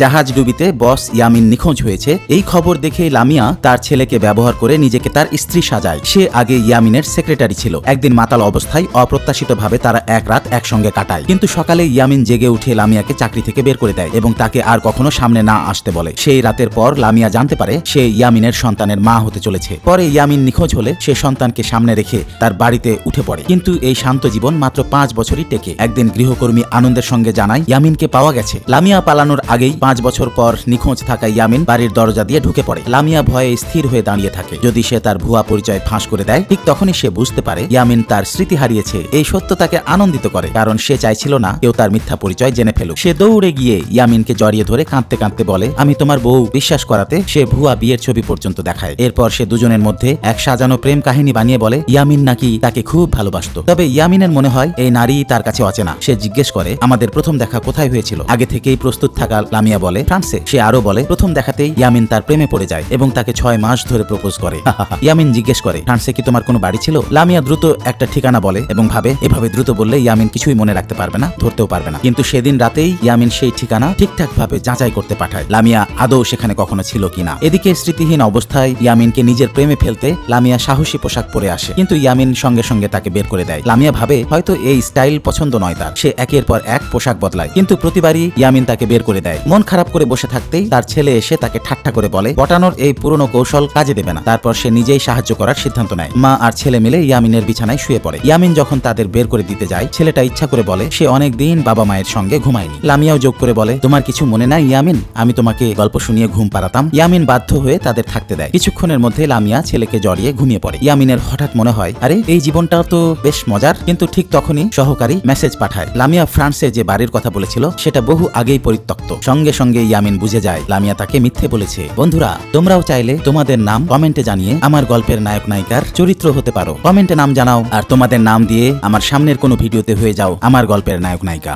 জাহাজ ডুবিতে বস ইয়ামিন নিখোঁজ হয়েছে এই খবর দেখে লামিয়া তার ছেলেকে ব্যবহার করে নিজেকে তার স্ত্রী সাজায়। সে আগে ইয়ামিনের সেক্রেটারি ছিল। একদিন মাতাল অবস্থায় অপ্রত্যাশিতভাবে তারা এক রাত একসঙ্গে কাটায়, কিন্তু সকালে ইয়ামিন জেগে উঠে লামিয়াকে চাকরি থেকে বের করে দেয় এবং তাকে আর কখনো সামনে না আসতে বলে। সেই রাতের পর লামিয়া জানতে পারে সে ইয়ামিনের সন্তানের মা হতে চলেছে। পরে ইয়ামিন নিখোঁজ হলে সে সন্তানকে সামনে রেখে তার বাড়িতে উঠে পড়ে, কিন্তু এই শান্ত জীবন মাত্র 5 বছরই টেকে। একদিন গৃহকর্মী আনন্দের সঙ্গে জানায় ইয়ামিনকে পাওয়া গেছে। লামিয়া পালানোর আগেই 5 বছর পর নিখোঁজ থাকা ইয়ামিন বাড়ির দরজা দিয়ে ঢুকে পড়ে। লামিয়া ভয়ে স্থির হয়ে দাঁড়িয়ে থাকে। যদি সে তার ভুয়া পরিচয় ফাঁস করে দেয়, ঠিক তখনই সে বুঝতে পারে ইয়ামিন তার স্মৃতি হারিয়েছে। এই সত্য তাকে আনন্দিত করে, কারণ সে চাইছিল না কেউ তার মিথ্যা পরিচয় জেনে ফেলুক। সে দৌড়ে গিয়ে ইয়ামিনকে জড়িয়ে ধরে কাঁদতে কাঁদতে বলে, আমি তোমার বউ। বিশ্বাস করাতে সে ভুয়া বিয়ের ছবি পর্যন্ত দেখায়। এরপর সে দুজনের মধ্যে এক সাজানো প্রেম কাহিনী বানিয়ে বলে ইয়ামিন নাকি তাকে খুব ভালোবাসত। তবে ইয়ামিনের মনে হয় এই নারী তার কাছে অচেনা। সে জিজ্ঞেস করে, আমাদের প্রথম দেখা কোথায় হয়েছিল? আগে থেকেই প্রস্তুত থাকা লামিয়া বলে, ফ্রান্সে। সে আরো বলে, প্রথম দেখাতেই ইয়ামিন তার প্রেমে পড়ে যায় এবং তাকে 6 মাস ধরে প্রপোজ করে। ইয়ামিন জিজ্ঞেস করে, ফ্রান্সে কি তোমার কোনো বাড়ি ছিল? লামিয়া দ্রুত একটা ঠিকানা বলে এবং ভাবে এভাবে দ্রুত বললে ইয়ামিন কিছুই মনে রাখতে পারবে না, ধরতেও পারবে না। কিন্তু সেদিন রাতেই ইয়ামিন সেই ঠিকানা ঠিকঠাক ভাবে যাচাই করতে পাঠায় লামিয়া আদৌ সেখানে কখনো ছিল কিনা। এদিকে স্মৃতিহীন অবস্থায় ইয়ামিনকে নিজের প্রেমে ফেলতে লামিয়া সাহসী পোশাক পরে আসে, কিন্তু ইয়ামিন সঙ্গে সঙ্গে তাকে বের করে দেয়। লামিয়া ভাবে হয়তো এই স্টাইল পছন্দ নয় তার। সে একের পর এক পোশাক বদলায়, কিন্তু প্রতিবারই ইয়ামিন তাকে বের করে দেয়। মন খারাপ করে বসে থাকতেই তার ছেলে এসে তাকে ঠাট্টা করে বলে পটানোর এই পুরনো কৌশল কাজে দেবে না। তারপর সে নিজেই সাহায্য করার সিদ্ধান্ত নেয়। মা আর ছেলে মিলে ইয়ামিনের বিছানায় শুয়ে পড়ে। ইয়ামিন যখন তাদের বের করে দিতে যায়, ছেলেটা ইচ্ছা করে বলে সে অনেক দিন বাবা মায়ের সঙ্গে ঘুমায়নি। লামিয়াও যোগ করে বলে, তোমার কিছু মনে নাই ইয়ামিন? আমি তোমাকে গল্প শুনিয়ে ঘুম পাড়াতাম। ইয়ামিন বাধ্য হয়ে তাদের থাকতে দেয়। কিছুক্ষণের মধ্যে লামিয়া ছেলেকে জড়িয়ে ঘুমিয়ে পড়ে। ইয়ামিনের হঠাৎ মনে হয়, আরে এই জীবনটাও তো বেশ মজার। কিন্তু ঠিক তখনই সহকারী মেসেজ পাঠায়। লামিয়া ফ্রান্সে যে বাড়ির কথা বলেছিল সেটা বহু আগেই পরিত্যক্ত। সঙ্গে সঙ্গে ইয়ামিন বুঝে যায় লামিয়া তাকে মিথ্যে বলেছে। বন্ধুরা, তোমরাও চাইলে তোমাদের নাম কমেন্টে জানিয়ে আমার গল্পের নায়ক নায়িকার চরিত্র হতে পারো। কমেন্টে নাম জানাও আর তোমাদের নাম দিয়ে আমার সামনের কোনো ভিডিওতে হয়ে যাও আমার গল্পের নায়ক নায়িকা।